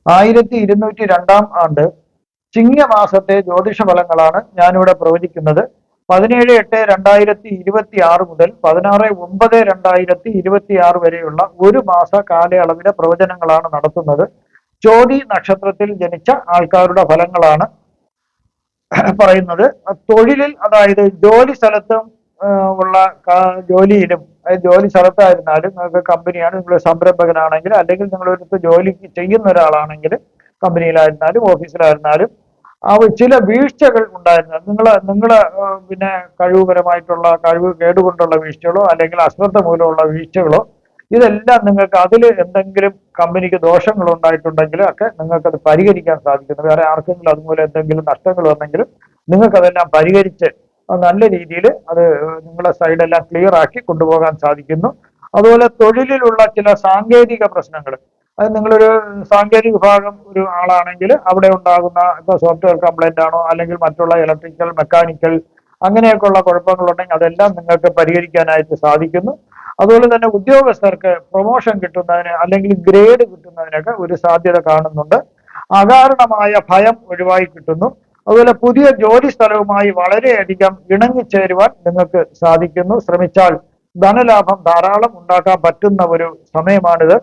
1202 ചിങ്ങമാസത്തെ ജ്യോതിഷ ഫലങ്ങളാണ് ഞാനിവിടെ പ്രവചിക്കുന്നത്. 17/8/2026 മുതൽ 16/9/2026 വരെയുള്ള ഒരു മാസ കാലയളവിലെ പ്രവചനങ്ങളാണ് നടത്തുന്നത്. ചോതി നക്ഷത്രത്തിൽ ജനിച്ച ആൾക്കാരുടെ ഫലങ്ങളാണ് പറയുന്നത്. തൊഴിലിൽ, അതായത് ജോലി സ്ഥലത്തും ഉള്ള ജോലിയിലും, ജോലി സ്ഥലത്തായിരുന്നാലും, നിങ്ങൾക്ക് കമ്പനിയാണ്, നിങ്ങൾ സംരംഭകനാണെങ്കിൽ, അല്ലെങ്കിൽ നിങ്ങളൊരു ജോലിക്ക് ചെയ്യുന്ന ഒരാളാണെങ്കിൽ, കമ്പനിയിലായിരുന്നാലും ഓഫീസിലായിരുന്നാലും ചില വീഴ്ചകൾ ഉണ്ടായിരുന്നത് നിങ്ങളെ പിന്നെ കഴിവ് കേടുകൊണ്ടുള്ള വീഴ്ചകളോ അല്ലെങ്കിൽ അശ്രദ്ധ മൂലമുള്ള വീഴ്ചകളോ, ഇതെല്ലാം നിങ്ങൾക്ക് അതിൽ എന്തെങ്കിലും കമ്പനിക്ക് ദോഷങ്ങൾ ഉണ്ടായിട്ടുണ്ടെങ്കിൽ ഒക്കെ നിങ്ങൾക്കത് പരിഹരിക്കാൻ സാധിക്കുന്നു. വേറെ ആർക്കെങ്കിലും അതുപോലെ എന്തെങ്കിലും നഷ്ടങ്ങൾ വന്നെങ്കിലും നിങ്ങൾക്കതെല്ലാം പരിഹരിച്ച് നല്ല രീതിയിൽ അത് നിങ്ങളെ സൈഡെല്ലാം ക്ലിയർ ആക്കി കൊണ്ടുപോകാൻ സാധിക്കുന്നു. അതുപോലെ തൊഴിലിലുള്ള ചില സാങ്കേതിക പ്രശ്നങ്ങൾ, അത് നിങ്ങളൊരു സാങ്കേതിക വിഭാഗം ഒരു ആളാണെങ്കിൽ അവിടെ ഉണ്ടാകുന്ന ഇപ്പോൾ സോഫ്റ്റ്വെയർ കംപ്ലൈന്റ് ആണോ അല്ലെങ്കിൽ മറ്റുള്ള ഇലക്ട്രിക്കൽ, മെക്കാനിക്കൽ അങ്ങനെയൊക്കെയുള്ള കുഴപ്പങ്ങളുണ്ടെങ്കിൽ അതെല്ലാം നിങ്ങൾക്ക് പരിഹരിക്കാനായിട്ട് സാധിക്കുന്നു. അതുപോലെ തന്നെ ഉദ്യോഗസ്ഥർക്ക് പ്രൊമോഷൻ കിട്ടുന്നതിന് അല്ലെങ്കിൽ ഗ്രേഡ് കിട്ടുന്നതിനൊക്കെ ഒരു സാധ്യത കാണുന്നുണ്ട്. അകാരണമായ ഭയം ഒഴിവായി കിട്ടുന്നു. അതുപോലെ പുതിയ ജോലി സ്ഥലവുമായി വളരെയധികം ഇണങ്ങിച്ചേരുവാൻ നിങ്ങൾക്ക് സാധിക്കുന്നു. ശ്രമിച്ചാൽ ധനലാഭം ധാരാളം ഉണ്ടാക്കാൻ പറ്റുന്ന ഒരു സമയമാണിത്.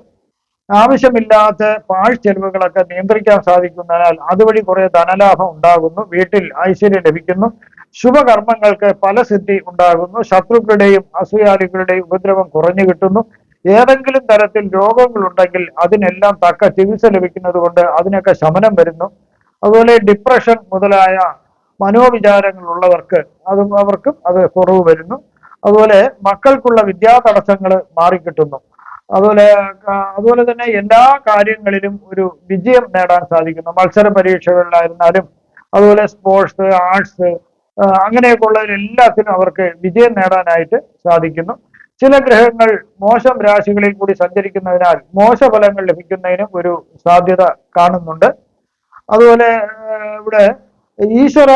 ആവശ്യമില്ലാത്ത പാഴ്ചെലവുകളൊക്കെ നിയന്ത്രിക്കാൻ സാധിക്കുന്നതിനാൽ അതുവഴി കുറെ ധനലാഭം ഉണ്ടാകുന്നു. വീട്ടിൽ ഐശ്വര്യം ലഭിക്കുന്നു. ശുഭകർമ്മങ്ങൾക്ക് ഫലസിദ്ധി ഉണ്ടാകുന്നു. ശത്രുക്കളുടെയും അസൂയാലികളുടെയും ഉപദ്രവം കുറഞ്ഞു കിട്ടുന്നു. ഏതെങ്കിലും തരത്തിൽ രോഗങ്ങളുണ്ടെങ്കിൽ അതിനെല്ലാം തക്ക ചികിത്സ ലഭിക്കുന്നത് കൊണ്ട് അതിനൊക്കെ ശമനം വരുന്നു. അതുപോലെ ഡിപ്രഷൻ മുതലായ മനോവിചാരങ്ങൾ ഉള്ളവർക്ക് അവർക്കും അത് കുറവ് വരുന്നു. അതുപോലെ മക്കൾക്കുള്ള വിദ്യാ തടസ്സങ്ങൾ മാറിക്കിട്ടുന്നു. അതുപോലെ തന്നെ എല്ലാ കാര്യങ്ങളിലും ഒരു വിജയം നേടാൻ സാധിക്കുന്നു. മത്സര പരീക്ഷകളിലായിരുന്നാലും അതുപോലെ സ്പോർട്സ്, ആർട്സ് അങ്ങനെയൊക്കെ ഉള്ളതിലെല്ലാത്തിനും അവർക്ക് വിജയം നേടാനായിട്ട് സാധിക്കുന്നു. ചില ഗ്രഹങ്ങൾ മോശം രാശികളിൽ കൂടി സഞ്ചരിക്കുന്നതിനാൽ മോശഫലങ്ങൾ ലഭിക്കുന്നതിനും ഒരു സാധ്യത കാണുന്നുണ്ട്. അതുപോലെ ഇവിടെ ഈശ്വര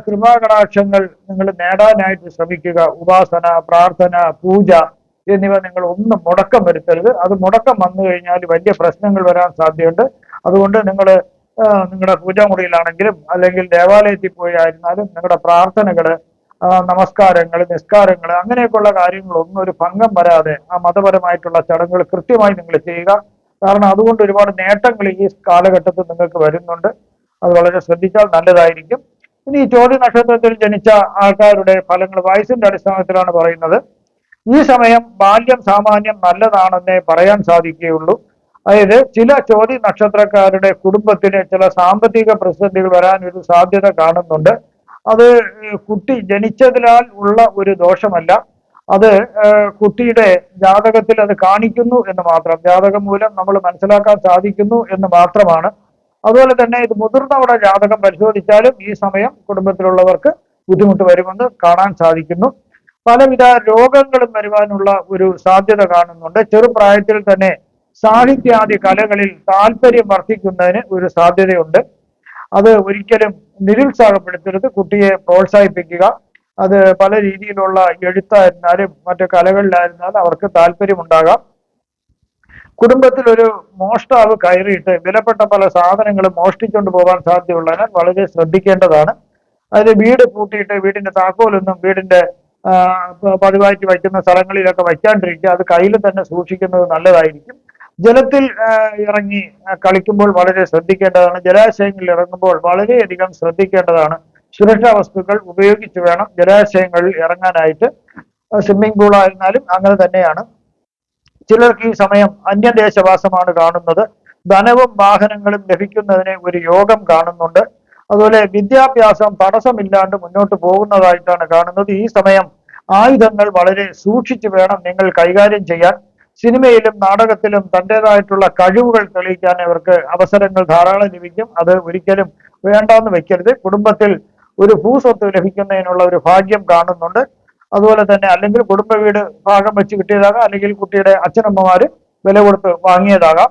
കൃപാകടാക്ഷങ്ങൾ നിങ്ങൾ നേടാനായിട്ട് ശ്രമിക്കുക. ഉപാസന, പ്രാർത്ഥന, പൂജ എന്നിവ നിങ്ങൾ ഒന്നും മുടക്കം വരുത്തരുത്. അത് മുടക്കം വന്നു കഴിഞ്ഞാൽ വലിയ പ്രശ്നങ്ങൾ വരാൻ സാധ്യതയുണ്ട്. അതുകൊണ്ട് നിങ്ങൾ നിങ്ങളുടെ പൂജാമുറിയിലാണെങ്കിലും അല്ലെങ്കിൽ ദേവാലയത്തിൽ പോയി ആയിരുന്നാലും നിങ്ങളുടെ പ്രാർത്ഥനകള്, നമസ്കാരങ്ങൾ, നിസ്കാരങ്ങൾ അങ്ങനെയൊക്കെയുള്ള കാര്യങ്ങളൊന്നും ഒരു ഭംഗം വരാതെ ആ മതപരമായിട്ടുള്ള ചടങ്ങുകൾ കൃത്യമായി നിങ്ങൾ ചെയ്യുക. കാരണം അതുകൊണ്ട് ഒരുപാട് നേട്ടങ്ങൾ ഈ കാലഘട്ടത്തിൽ നിങ്ങൾക്ക് വരുന്നുണ്ട്. അത് വളരെ ശ്രദ്ധിച്ചാൽ നല്ലതായിരിക്കും. ഇനി ഈ ചോദ്യ നക്ഷത്രത്തിൽ ജനിച്ച ആൾക്കാരുടെ ഫലങ്ങൾ വയസ്സിന്റെ അടിസ്ഥാനത്തിലാണ് പറയുന്നത്. ഈ സമയം ബാല്യം സാമാന്യം നല്ലതാണെന്നേ പറയാൻ സാധിക്കുകയുള്ളൂ. അതായത് ചില ചോദ്യ നക്ഷത്രക്കാരുടെ കുടുംബത്തിന് ചില സാമ്പത്തിക പ്രതിസന്ധികൾ വരാൻ ഒരു സാധ്യത കാണുന്നുണ്ട്. അത് കുട്ടി ജനിച്ചതിനാൽ ഉള്ള ഒരു ദോഷമല്ല. അത് കുട്ടിയുടെ ജാതകത്തിൽ അത് കാണിക്കുന്നു എന്ന് മാത്രം, ജാതകം മൂലം നമ്മൾ മനസ്സിലാക്കാൻ സാധിക്കുന്നു എന്ന് മാത്രമാണ്. അതുപോലെ തന്നെ ഇത് മുതിർന്നവരുടെ ജാതകം പരിശോധിച്ചാലും ഈ സമയം കുടുംബത്തിലുള്ളവർക്ക് ബുദ്ധിമുട്ട് വരുമെന്ന് കാണാൻ സാധിക്കുന്നു. പലവിധ രോഗങ്ങളും വരുവാനുള്ള ഒരു സാധ്യത കാണുന്നുണ്ട്. ചെറുപ്രായത്തിൽ തന്നെ സാഹിത്യാദി കലകളിൽ താല്പര്യം വർദ്ധിക്കുന്നതിന് ഒരു സാധ്യതയുണ്ട്. അത് ഒരിക്കലും നിരുത്സാഹപ്പെടുത്തരുത്. കുട്ടിയെ പ്രോത്സാഹിപ്പിക്കുക. അത് പല രീതിയിലുള്ള എഴുത്തായിരുന്നാലും മറ്റു കലകളിലായിരുന്നാലും അവർക്ക് താല്പര്യമുണ്ടാകാം. കുടുംബത്തിൽ ഒരു മോഷ്ടാവ് കയറിയിട്ട് വിലപ്പെട്ട പല സാധനങ്ങളും മോഷ്ടിച്ചുകൊണ്ട് പോകാൻ സാധ്യതയുള്ളതിനാൽ വളരെ ശ്രദ്ധിക്കേണ്ടതാണ്. അതായത് വീട് പൂട്ടിയിട്ട് വീടിന്റെ താക്കോലൊന്നും വീടിന്റെ പതിവായിട്ട് വയ്ക്കുന്ന സ്ഥലങ്ങളിലൊക്കെ വയ്ക്കാണ്ടിരിക്കുക. അത് കയ്യിൽ തന്നെ സൂക്ഷിക്കുന്നത് നല്ലതായിരിക്കും. ജലത്തിൽ ഇറങ്ങി കളിക്കുമ്പോൾ വളരെ ശ്രദ്ധിക്കേണ്ടതാണ്. ജലാശയങ്ങളിൽ ഇറങ്ങുമ്പോൾ വളരെയധികം ശ്രദ്ധിക്കേണ്ടതാണ്. സുരക്ഷാ വസ്തുക്കൾ ഉപയോഗിച്ച് വേണം ജലാശയങ്ങളിൽ ഇറങ്ങാനായിട്ട്. സ്വിമ്മിംഗ് പൂൾ ആയിരുന്നാലും അങ്ങനെ തന്നെയാണ്. ചിലർക്ക് ഈ സമയം അന്യദേശവാസമാണ് കാണുന്നത്. ധനവും വാഹനങ്ങളും ലഭിക്കുന്നതിന് ഒരു യോഗം കാണുന്നുണ്ട്. അതുപോലെ വിദ്യാഭ്യാസം തടസ്സമില്ലാണ്ട് മുന്നോട്ട് പോകുന്നതായിട്ടാണ് കാണുന്നത്. ഈ സമയം ആയുധങ്ങൾ വളരെ സൂക്ഷിച്ചു വേണം നിങ്ങൾ കൈകാര്യം ചെയ്യാൻ. സിനിമയിലും നാടകത്തിലും തൻ്റെതായിട്ടുള്ള കഴിവുകൾ തെളിയിക്കാൻ അവർക്ക് അവസരങ്ങൾ ധാരാളം ലഭിക്കും. അത് ഒരിക്കലും വേണ്ടാന്ന് വെക്കരുത്. കുടുംബത്തിൽ ഒരു ഭൂസ്വത്ത് ലഭിക്കുന്നതിനുള്ള ഒരു ഭാഗ്യം കാണുന്നുണ്ട്. അതുപോലെ തന്നെ അല്ലെങ്കിൽ കുടുംബ വീട് ഭാഗം വെച്ച് കിട്ടിയതാകാം, അല്ലെങ്കിൽ കുട്ടിയുടെ അച്ഛനമ്മമാര് വില കൊടുത്ത് വാങ്ങിയതാകാം.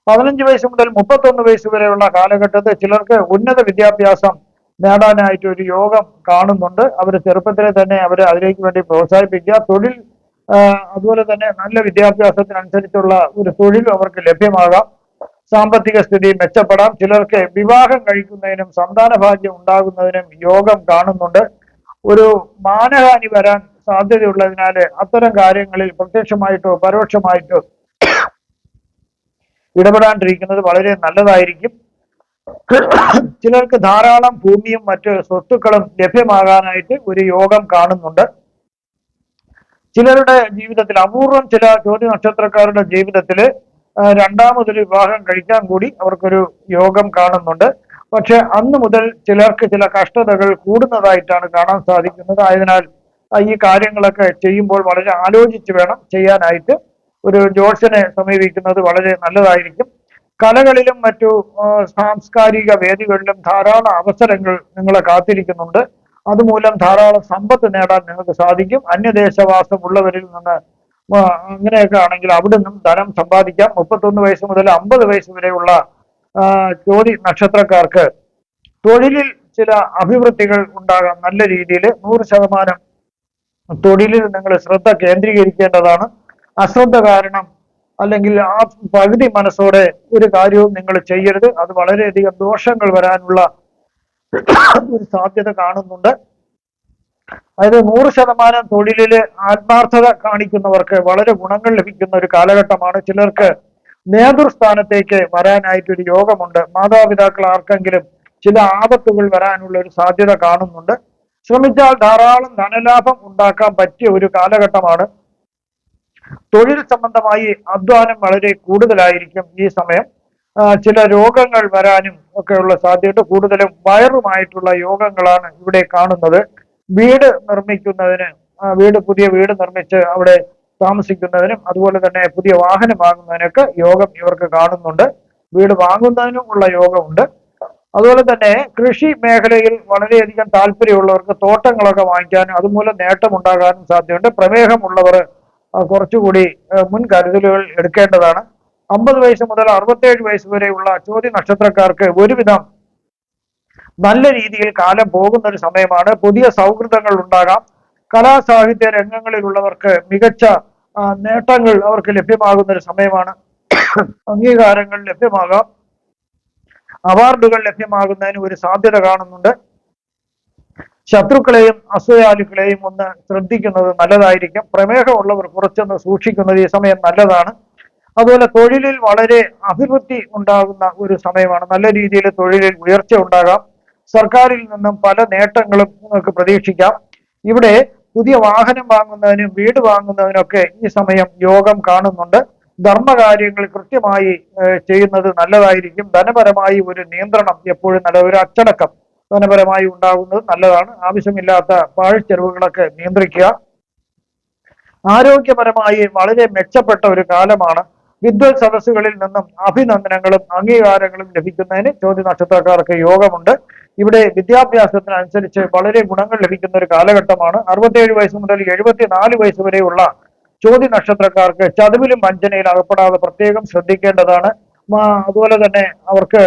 15 വയസ്സ് മുതൽ 31 വയസ്സ് വരെയുള്ള കാലഘട്ടത്തിൽ ചിലർക്ക് ഉന്നത വിദ്യാഭ്യാസം നേടാനായിട്ട് ഒരു യോഗം കാണുന്നുണ്ട്. അവർ ചെറുപ്പത്തിലെ തന്നെ അവരെ അതിലേക്ക് വേണ്ടി പ്രോത്സാഹിപ്പിക്കുക. തൊഴിൽ അതുപോലെ തന്നെ നല്ല വിദ്യാഭ്യാസത്തിനനുസരിച്ചുള്ള ഒരു തൊഴിൽ അവർക്ക് ലഭ്യമാകാം. സാമ്പത്തിക സ്ഥിതി മെച്ചപ്പെടാം. ചിലർക്ക് വിവാഹം കഴിക്കുന്നതിനും സന്താന ഭാഗ്യം ഉണ്ടാകുന്നതിനും യോഗം കാണുന്നുണ്ട്. ഒരു മാനഹാനി വരാൻ സാധ്യതയുള്ളതിനാൽ അത്തരം കാര്യങ്ങളിൽ പ്രത്യക്ഷമായിട്ടോ പരോക്ഷമായിട്ടോ ഇടപെടാണ്ടിരിക്കുന്നത് വളരെ നല്ലതായിരിക്കും. ചിലർക്ക് ധാരാളം ഭൂമിയും മറ്റ് സ്വത്തുക്കളും ലഭ്യമാകാനായിട്ട് ഒരു യോഗം കാണുന്നുണ്ട്. ചിലരുടെ ജീവിതത്തിൽ അപൂർവം ചില ചോദ്യ നക്ഷത്രക്കാരുടെ ജീവിതത്തിൽ രണ്ടാമതൊരു വിവാഹം കഴിക്കാൻ കൂടി അവർക്കൊരു യോഗം കാണുന്നുണ്ട്. പക്ഷെ അന്ന് മുതൽ ചിലർക്ക് ചില കഷ്ടതകൾ കൂടുന്നതായിട്ടാണ് കാണാൻ സാധിക്കുന്നത്. ആയതിനാൽ ഈ കാര്യങ്ങളൊക്കെ ചെയ്യുമ്പോൾ വളരെ ആലോചിച്ച് വേണം ചെയ്യാനായിട്ട്. ഒരു ജ്യോത്സ്യനെ സമീപിക്കുന്നത് വളരെ നല്ലതായിരിക്കും. കലകളിലും മറ്റു സാംസ്കാരിക വേദികളിലും ധാരാളം അവസരങ്ങൾ നിങ്ങളെ കാത്തിരിക്കുന്നുണ്ട്. അതുമൂലം ധാരാളം സമ്പത്ത് നേടാൻ നിങ്ങൾക്ക് സാധിക്കും. അന്യദേശവാസം ഉള്ളവരിൽ നിന്ന് അങ്ങനെയൊക്കെ ആണെങ്കിൽ അവിടെ നിന്നും ധനം സമ്പാദിക്കാം. 31 വയസ്സ് മുതൽ 50 വയസ്സ് വരെയുള്ള ചോതി നക്ഷത്രക്കാർക്ക് തൊഴിലിൽ ചില അഭിവൃദ്ധികൾ ഉണ്ടാകാം. നല്ല രീതിയിൽ 100% തൊഴിലിൽ നിങ്ങൾ ശ്രദ്ധ കേന്ദ്രീകരിക്കേണ്ടതാണ്. അശ്രദ്ധ കാരണം അല്ലെങ്കിൽ ആ പകുതി മനസ്സോടെ ഒരു കാര്യവും നിങ്ങൾ ചെയ്യരുത്. അത് വളരെയധികം ദോഷങ്ങൾ വരാനുള്ള ഒരു സാധ്യത കാണുന്നുണ്ട്. അതായത് 100% തൊഴിലില് ആത്മാർത്ഥത കാണിക്കുന്നവർക്ക് വളരെ ഗുണങ്ങൾ ലഭിക്കുന്ന ഒരു കാലഘട്ടമാണ്. ചിലർക്ക് നേതൃസ്ഥാനത്തേക്ക് വരാനായിട്ടൊരു യോഗമുണ്ട്. മാതാപിതാക്കൾ ആർക്കെങ്കിലും ചില ആപത്തുകൾ വരാനുള്ള ഒരു സാധ്യത കാണുന്നുണ്ട്. ശ്രമിച്ചാൽ ധാരാളം ധനലാഭം ഉണ്ടാക്കാൻ പറ്റിയ ഒരു കാലഘട്ടമാണ്. തൊഴിൽ സംബന്ധമായി അധ്വാനം വളരെ കൂടുതലായിരിക്കും ഈ സമയം. ചില രോഗങ്ങൾ വരാനും ഒക്കെയുള്ള സാധ്യത. കൂടുതലും വയറുമായിട്ടുള്ള യോഗങ്ങളാണ് ഇവിടെ കാണുന്നത്. വീട് നിർമ്മിക്കുന്നതിന് പുതിയ വീട് നിർമ്മിച്ച് അവിടെ താമസിക്കുന്നതിനും അതുപോലെ തന്നെ പുതിയ വാഹനം വാങ്ങുന്നതിനൊക്കെ യോഗം ഇവർക്ക് കാണുന്നുണ്ട്. വീട് വാങ്ങുന്നതിനും ഉള്ള യോഗമുണ്ട്. അതുപോലെ തന്നെ കൃഷി മേഖലയിൽ വളരെയധികം താല്പര്യമുള്ളവർക്ക് തോട്ടങ്ങളൊക്കെ വാങ്ങിക്കാനും അതുമൂലം നേട്ടം ഉണ്ടാകാനും സാധ്യതയുണ്ട്. പ്രമേഹമുള്ളവർ കുറച്ചുകൂടി മുൻകരുതലുകൾ എടുക്കേണ്ടതാണ്. 50 വയസ്സ് മുതൽ 67 വയസ്സ് വരെയുള്ള ചോതി നക്ഷത്രക്കാർക്ക് ഒരുവിധം നല്ല രീതിയിൽ കാലം പോകുന്ന ഒരു സമയമാണ്. പുതിയ സൗഹൃദങ്ങൾ ഉണ്ടാകാം. കലാസാഹിത്യ രംഗങ്ങളിലുള്ളവർക്ക് മികച്ച നേട്ടങ്ങൾ അവർക്ക് ലഭ്യമാകുന്ന ഒരു സമയമാണ്. അംഗീകാരങ്ങൾ ലഭ്യമാകാം. അവാർഡുകൾ ലഭ്യമാകുന്നതിന് ഒരു സാധ്യത കാണുന്നുണ്ട്. ശത്രുക്കളെയും അസൂയാലുക്കളെയും ഒന്ന് ശ്രദ്ധിക്കുന്നത് നല്ലതായിരിക്കും. പ്രമേഹമുള്ളവർ കുറച്ചൊന്ന് സൂക്ഷിക്കുന്നത് ഈ സമയം നല്ലതാണ്. അതുപോലെ തൊഴിലിൽ വളരെ അഭിവൃദ്ധി ഉണ്ടാകുന്ന ഒരു സമയമാണ്. നല്ല രീതിയിൽ തൊഴിലിൽ ഉയർച്ച ഉണ്ടാകാം. സർക്കാരിൽ നിന്നും പല നേട്ടങ്ങളും നിങ്ങൾക്ക് പ്രതീക്ഷിക്കാം. ഇവിടെ പുതിയ വാഹനം വാങ്ങുന്നതിനും വീട് വാങ്ങുന്നതിനൊക്കെ ഈ സമയം യോഗം കാണുന്നുണ്ട്. ധർമ്മകാര്യങ്ങൾ കൃത്യമായി ചെയ്യുന്നത് നല്ലതായിരിക്കും. ധനപരമായി ഒരു നിയന്ത്രണം എപ്പോഴും നല്ല ഒരു അച്ചടക്കം ധനപരമായി ഉണ്ടാകുന്നത് നല്ലതാണ്. ആവശ്യമില്ലാത്ത പാഴ്ചെലവുകളൊക്കെ നിയന്ത്രിക്കുക. ആരോഗ്യപരമായി വളരെ മെച്ചപ്പെട്ട ഒരു കാലമാണ്. വിദ്വത് സദസ്സുകളിൽ നിന്നും അഭിനന്ദനങ്ങളും അംഗീകാരങ്ങളും ലഭിക്കുന്നതിന് ചോദ്യ നക്ഷത്രക്കാർക്ക് യോഗമുണ്ട്. ഇവിടെ വിദ്യാഭ്യാസത്തിനനുസരിച്ച് വളരെ ഗുണങ്ങൾ ലഭിക്കുന്ന ഒരു കാലഘട്ടമാണ്. 67 വയസ്സ് മുതൽ 74 വയസ്സ് വരെയുള്ള ചോദ്യ നക്ഷത്രക്കാർക്ക് ചതുവിലും വഞ്ചനയിൽ അകപ്പെടാതെ പ്രത്യേകം ശ്രദ്ധിക്കേണ്ടതാണ്. അതുപോലെ തന്നെ അവർക്ക്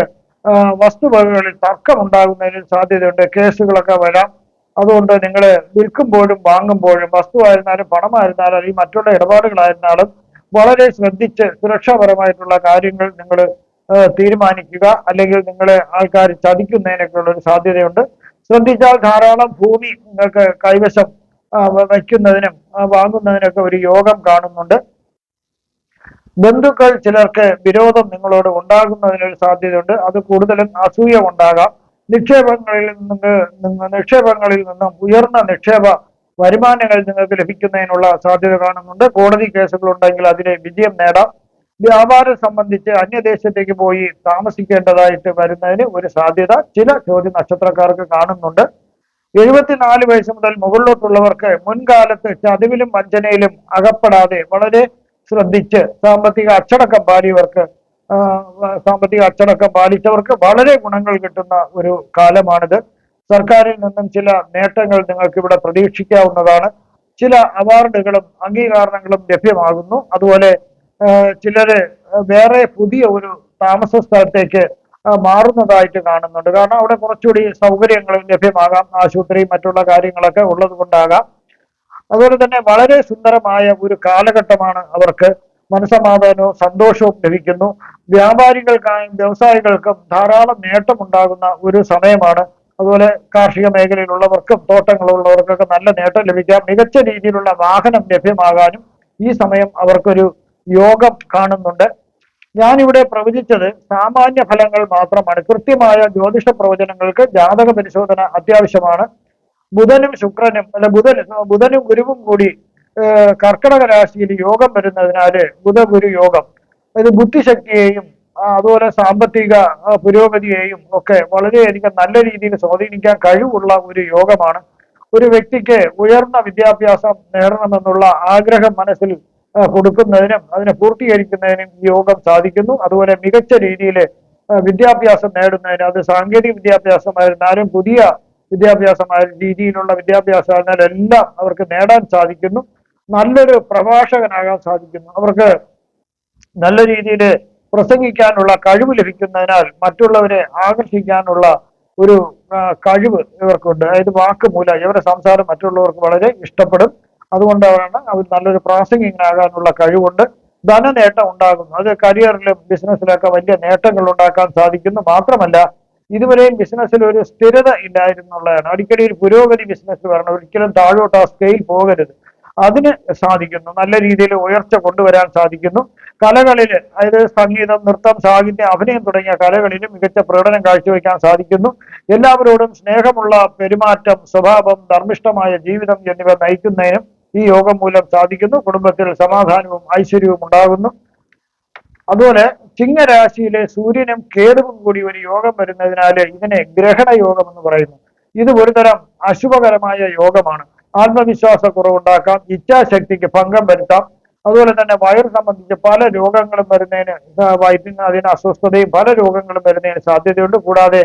വസ്തുവകകളിൽ തർക്കം ഉണ്ടാകുന്നതിന് സാധ്യതയുണ്ട്. കേസുകളൊക്കെ വരാം. അതുകൊണ്ട് നിങ്ങൾ വിൽക്കുമ്പോഴും വാങ്ങുമ്പോഴും വസ്തുവായിരുന്നാലും പണമായിരുന്നാലും അല്ലെങ്കിൽ മറ്റുള്ള ഇടപാടുകളായിരുന്നാലും വളരെ ശ്രദ്ധിച്ച് സുരക്ഷാപരമായിട്ടുള്ള കാര്യങ്ങൾ നിങ്ങൾ തീരുമാനിക്കുക. അല്ലെങ്കിൽ നിങ്ങളെ ആൾക്കാർ ചതിക്കുന്നതിനൊക്കെയുള്ള ഒരു സാധ്യതയുണ്ട്. ശ്രദ്ധിച്ചാൽ ധാരാളം ഭൂമി നിങ്ങൾക്ക് കൈവശം വയ്ക്കുന്നതിനും വാങ്ങുന്നതിനൊക്കെ ഒരു യോഗം കാണുന്നുണ്ട്. ബന്ധുക്കൾ ചിലർക്ക് വിരോധം നിങ്ങളോട് ഉണ്ടാകുന്നതിനൊരു സാധ്യതയുണ്ട്. അത് കൂടുതലും അസൂയ ഉണ്ടാകാം. നിക്ഷേപങ്ങളിൽ നിന്നും ഉയർന്ന നിക്ഷേപ വരുമാനങ്ങൾ നിങ്ങൾക്ക് ലഭിക്കുന്നതിനുള്ള സാധ്യത കാണുന്നുണ്ട്. കോടതി കേസുകൾ ഉണ്ടെങ്കിൽ അതിനെ വിജയം നേടാം. വ്യാപാരം സംബന്ധിച്ച് അന്യദേശത്തേക്ക് പോയി താമസിക്കേണ്ടതായിട്ട് വരുന്നതിന് ഒരു സാധ്യത ചില ചോദ്യ നക്ഷത്രക്കാർക്ക് കാണുന്നുണ്ട്. 74 വയസ്സ് മുതൽ മുകളിലോട്ടുള്ളവർക്ക് മുൻകാലത്ത് ചതിവിലും വഞ്ചനയിലും അകപ്പെടാതെ വളരെ ശ്രദ്ധിച്ച് സാമ്പത്തിക അച്ചടക്കം പാലിച്ചവർക്ക് വളരെ ഗുണങ്ങൾ കിട്ടുന്ന ഒരു കാലമാണിത്. സർക്കാരിൽ നിന്നും ചില നേട്ടങ്ങൾ നിങ്ങൾക്ക് ഇവിടെ പ്രതീക്ഷിക്കാവുന്നതാണ്. ചില അവാർഡുകളും അംഗീകാരങ്ങളും ലഭ്യമാകുന്നു. അതുപോലെ ചിലര് വേറെ പുതിയ ഒരു താമസ സ്ഥലത്തേക്ക് മാറുന്നതായിട്ട് കാണുന്നുണ്ട്. കാരണം അവിടെ കുറച്ചുകൂടി സൗകര്യങ്ങൾ ലഭ്യമാകാം. ആശുപത്രി മറ്റുള്ള കാര്യങ്ങളൊക്കെ ഉള്ളത് കൊണ്ടാകാം. അതുപോലെ തന്നെ വളരെ സുന്ദരമായ ഒരു കാലഘട്ടമാണ് അവർക്ക്. മനസമാധാനവും സന്തോഷവും ലഭിക്കുന്നു. വ്യാപാരികൾക്കായും വ്യവസായികൾക്കും ധാരാളം നേട്ടമുണ്ടാകുന്ന ഒരു സമയമാണ്. അതുപോലെ കാർഷിക മേഖലയിലുള്ളവർക്കും തോട്ടങ്ങളുള്ളവർക്കൊക്കെ നല്ല നേട്ടം ലഭിക്കാം. മികച്ച രീതിയിലുള്ള വാഹനം ലഭ്യമാകാനും ഈ സമയം അവർക്കൊരു യോഗം കാണുന്നുണ്ട്. ഞാനിവിടെ പ്രവചിച്ചത് സാമാന്യ ഫലങ്ങൾ മാത്രമാണ്. കൃത്യമായ ജ്യോതിഷ പ്രവചനങ്ങൾക്ക് ജാതക പരിശോധന അത്യാവശ്യമാണ്. ബുധനും ശുക്രനും ബുധനും ഗുരുവും കൂടി കർക്കടക രാശിയിൽ യോഗം വരുന്നതിനാല് ബുധ-ഗുരു യോഗം ഇത് ബുദ്ധിശക്തിയെയും അതുപോലെ സാമ്പത്തിക പുരോഗതിയെയും ഒക്കെ വളരെയധികം നല്ല രീതിയിൽ സ്വാധീനിക്കാൻ കഴിവുള്ള ഒരു യോഗമാണ്. ഒരു വ്യക്തിക്ക് ഉയർന്ന വിദ്യാഭ്യാസം നേടണമെന്നുള്ള ആഗ്രഹം മനസ്സിൽ കൊടുക്കുന്നതിനും അതിനെ പൂർത്തീകരിക്കുന്നതിനും ഈ യോഗം സാധിക്കുന്നു. അതുപോലെ മികച്ച രീതിയിൽ വിദ്യാഭ്യാസം നേടുന്നതിന് അത് സാങ്കേതിക വിദ്യാഭ്യാസമായിരുന്നാലും പുതിയ വിദ്യാഭ്യാസമായ രീതിയിലുള്ള വിദ്യാഭ്യാസമായിരുന്നാലും എല്ലാം അവർക്ക് നേടാൻ സാധിക്കുന്നു. നല്ലൊരു പ്രഭാഷകനാകാൻ സാധിക്കുന്നു. അവർക്ക് നല്ല രീതിയിൽ പ്രസംഗിക്കാനുള്ള കഴിവ് ലഭിക്കുന്നതിനാൽ മറ്റുള്ളവരെ ആകർഷിക്കാനുള്ള ഒരു കഴിവ് ഇവർക്കുണ്ട്. അതായത് വാക്കുമൂലം ഇവരുടെ സംസാരം മറ്റുള്ളവർക്ക് വളരെ ഇഷ്ടപ്പെടും. അതുകൊണ്ടാണ് അവർ നല്ലൊരു പ്രാസംഗികനാകാനുള്ള കഴിവുണ്ട്. ധനനേട്ടം ഉണ്ടാകുന്നു. അത് കരിയറിലും ബിസിനസ്സിലൊക്കെ വലിയ നേട്ടങ്ങൾ ഉണ്ടാക്കാൻ സാധിക്കുന്നു. മാത്രമല്ല ഇതുവരെയും ബിസിനസ്സിൽ ഒരു സ്ഥിരത ഇല്ലായിരുന്നുള്ളതാണ്. അടിക്കടി ഒരു പുരോഗതി ബിസിനസ് വരണം. ഒരിക്കലും താഴോട്ട് ആ സ്കെയിൽ പോകരുത്. അതിന് സാധിക്കുന്നു. നല്ല രീതിയിൽ ഉയർച്ച കൊണ്ടുവരാൻ സാധിക്കുന്നു. കലകളിൽ അതായത് സംഗീതം, നൃത്തം, സാഹിത്യം, അഭിനയം തുടങ്ങിയ കലകളിൽ മികച്ച പ്രകടനം കാഴ്ചവെക്കാൻ സാധിക്കുന്നു. എല്ലാവരോടും സ്നേഹമുള്ള പെരുമാറ്റം, സ്വഭാവം, ധർമ്മിഷ്ഠമായ ജീവിതം എന്നിവ നയിക്കുന്നതിനും ഈ യോഗം മൂലം സാധിക്കുന്നു. കുടുംബത്തിൽ സമാധാനവും ഐശ്വര്യവും ഉണ്ടാകുന്നു. അതുപോലെ ചിങ്ങരാശിയിലെ സൂര്യനും കേതുവും കൂടി ഒരു യോഗം വരുന്നതിനാല് ഇതിനെ ഗ്രഹണ യോഗം എന്ന് പറയുന്നു. ഇത് ഒരുതരം അശുഭകരമായ യോഗമാണ്. ആത്മവിശ്വാസ കുറവുണ്ടാക്കാം, ഇച്ഛാശക്തിക്ക് ഭംഗം വരുത്താം. അതുപോലെ തന്നെ വയറ് സംബന്ധിച്ച് പല രോഗങ്ങളും വരുന്നതിന് വയറ്റിന് അതിന് അസ്വസ്ഥതയും പല രോഗങ്ങളും വരുന്നതിന് സാധ്യതയുണ്ട്. കൂടാതെ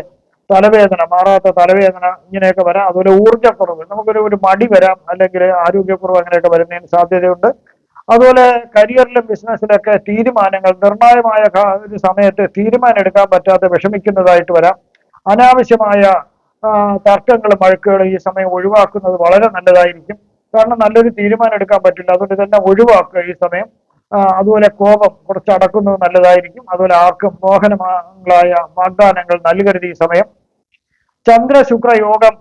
തലവേദന, മാറാത്ത തലവേദന ഇങ്ങനെയൊക്കെ വരാം. അതുപോലെ ഊർജ്ജക്കുറവ്, നമുക്കൊരു മടി വരാം, അല്ലെങ്കിൽ ആരോഗ്യക്കുറവ് അങ്ങനെയൊക്കെ വരുന്നതിന് സാധ്യതയുണ്ട്. അതുപോലെ കരിയറിലും ബിസിനസ്സിലൊക്കെ തീരുമാനങ്ങൾ നിർണായകമായ ഒരു സമയത്ത് തീരുമാനം എടുക്കാൻ പറ്റാതെ വിഷമിക്കുന്നതായിട്ട് വരാം. അനാവശ്യമായ തർക്കങ്ങളും വഴക്കുകളും ഈ സമയം ഒഴിവാക്കുന്നത് വളരെ നല്ലതായിരിക്കും. കാരണം നല്ലൊരു തീരുമാനം എടുക്കാൻ പറ്റില്ല. അതുകൊണ്ട് തന്നെ ഒഴിവാക്കുക ഈ സമയം. അതുപോലെ കോപം കുറച്ച് അടക്കുന്നത് നല്ലതായിരിക്കും. അതുപോലെ ആർക്കും മോഹനങ്ങളായ വാഗ്ദാനങ്ങൾ നൽകരുത് ഈ സമയം. ചന്ദ്ര-ശുക്ര യോഗം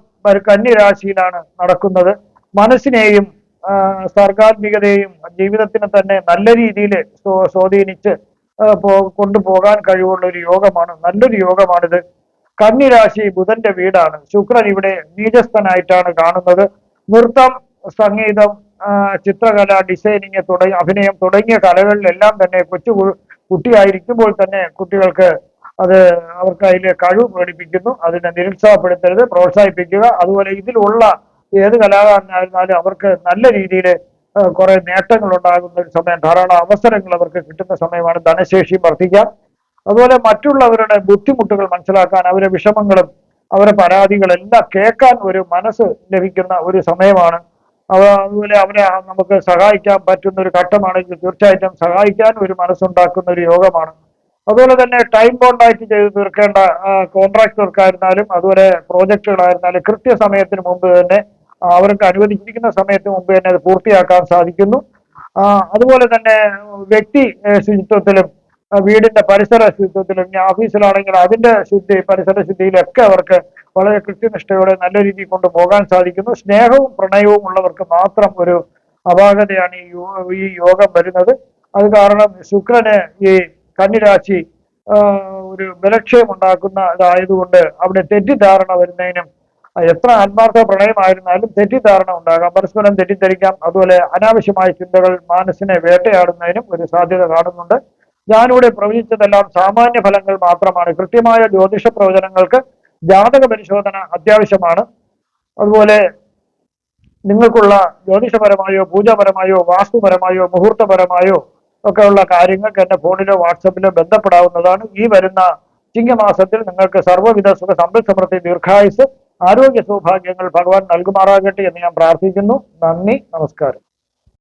കന്യരാശിയിലാണ് നടക്കുന്നത്. മനസ്സിനെയും സർഗാത്മികതയും ജീവിതത്തിന് തന്നെ നല്ല രീതിയിൽ സ്വാധീനിച്ച് കൊണ്ടുപോകാൻ കഴിവുള്ള ഒരു യോഗമാണ്. നല്ലൊരു യോഗമാണിത്. കന്യരാശി ബുധന്റെ വീടാണ്. ശുക്രൻ ഇവിടെ നീചസ്ഥനായിട്ടാണ് കാണുന്നത്. നൃത്തം, സംഗീതം, ചിത്രകല, ഡിസൈനിങ് അഭിനയം തുടങ്ങിയ കലകളിലെല്ലാം തന്നെ കുട്ടിയായിരിക്കുമ്പോൾ തന്നെ കുട്ടികൾക്ക് അവർക്ക് അതിലെ കഴിവ് പ്രകടിപ്പിക്കുന്നു. അതിനെ നിരുത്സാഹപ്പെടുത്തരുത്, പ്രോത്സാഹിപ്പിക്കുക. അതുപോലെ ഇതിലുള്ള ഏത് കലാകാരനായിരുന്നാലും അവർക്ക് നല്ല രീതിയിൽ കുറെ നേട്ടങ്ങൾ ഉണ്ടാകുന്ന ഒരു സമയം, ധാരാളം അവസരങ്ങൾ അവർക്ക് കിട്ടുന്ന സമയമാണ്. ധനശേഷി വർദ്ധിക്കാം. അതുപോലെ മറ്റുള്ളവരുടെ ബുദ്ധിമുട്ടുകൾ മനസ്സിലാക്കാൻ, അവരുടെ വിഷമങ്ങളും അവരുടെ പരാതികളെല്ലാം കേൾക്കാൻ ഒരു മനസ്സ് ലഭിക്കുന്ന ഒരു സമയമാണ്. അതുപോലെ അവരെ നമുക്ക് സഹായിക്കാൻ പറ്റുന്ന ഒരു ഘട്ടമാണെങ്കിൽ തീർച്ചയായിട്ടും സഹായിക്കാൻ ഒരു മനസ്സുണ്ടാക്കുന്ന ഒരു യോഗമാണ്. അതുപോലെ തന്നെ ടൈം കോൺട്രാക്ട് ചെയ്ത് തീർക്കേണ്ട കോൺട്രാക്ടർക്കായിരുന്നാലും അതുപോലെ പ്രോജക്റ്റുകളായിരുന്നാലും കൃത്യസമയത്തിന് മുമ്പ് തന്നെ അവർക്ക് അനുവദിച്ചിരിക്കുന്ന സമയത്തിന് മുമ്പ് തന്നെ അത് പൂർത്തിയാക്കാൻ സാധിക്കുന്നു. അതുപോലെ തന്നെ വ്യക്തി ശുചിത്വത്തിലും വീടിന്റെ പരിസര ശുചിത്വത്തിലും, ഇനി ഓഫീസിലാണെങ്കിൽ അതിന്റെ ശുദ്ധി, പരിസര ശുദ്ധിയിലൊക്കെ അവർക്ക് വളരെ കൃത്യനിഷ്ഠയോടെ നല്ല രീതിയിൽ കൊണ്ടുപോകാൻ സാധിക്കുന്നു. സ്നേഹവും പ്രണയവും ഉള്ളവർക്ക് മാത്രം ഒരു അപാകതയാണ് ഈ യോഗം വരുന്നത്. അത് കാരണം ശുക്രന് ഈ കന്നിരാശി ഒരു ബലക്ഷയം ഉണ്ടാക്കുന്ന ഇതായതുകൊണ്ട് അവിടെ തെറ്റിദ്ധാരണ വരുന്നതിനും, എത്ര ആത്മാർത്ഥ പ്രണയമായിരുന്നാലും തെറ്റിദ്ധാരണ ഉണ്ടാകാം, പരസ്പരം തെറ്റിദ്ധരിക്കാം. അതുപോലെ അനാവശ്യമായ ചിന്തകൾ മനസ്സിനെ വേട്ടയാടുന്നതിനും ഒരു സാധ്യത കാണുന്നുണ്ട്. ഞാനിവിടെ പ്രവചിച്ചതെല്ലാം സാമാന്യ ഫലങ്ങൾ മാത്രമാണ്. കൃത്യമായ ജ്യോതിഷ പ്രവചനങ്ങൾക്ക് ജാതക പരിശോധന അത്യാവശ്യമാണ്. അതുപോലെ നിങ്ങൾക്കുള്ള ജ്യോതിഷപരമായോ പൂജാപരമായോ വാസ്തുപരമായോ മുഹൂർത്തപരമായോ ഒക്കെ ഉള്ള കാര്യങ്ങൾക്ക് എന്റെ ഫോണിലോ വാട്സപ്പിലോ ബന്ധപ്പെടാവുന്നതാണ്. ഈ വരുന്ന ചിങ്ങമാസത്തിൽ നിങ്ങൾക്ക് സർവ്വവിധ സുഖ സമ്പൽ സമൃദ്ധി, ദീർഘായുസ്, ആരോഗ്യ സൗഭാഗ്യങ്ങൾ ഭഗവാൻ നൽകുമാറാകട്ടെ എന്ന് ഞാൻ പ്രാർത്ഥിക്കുന്നു. നന്ദി, നമസ്കാരം.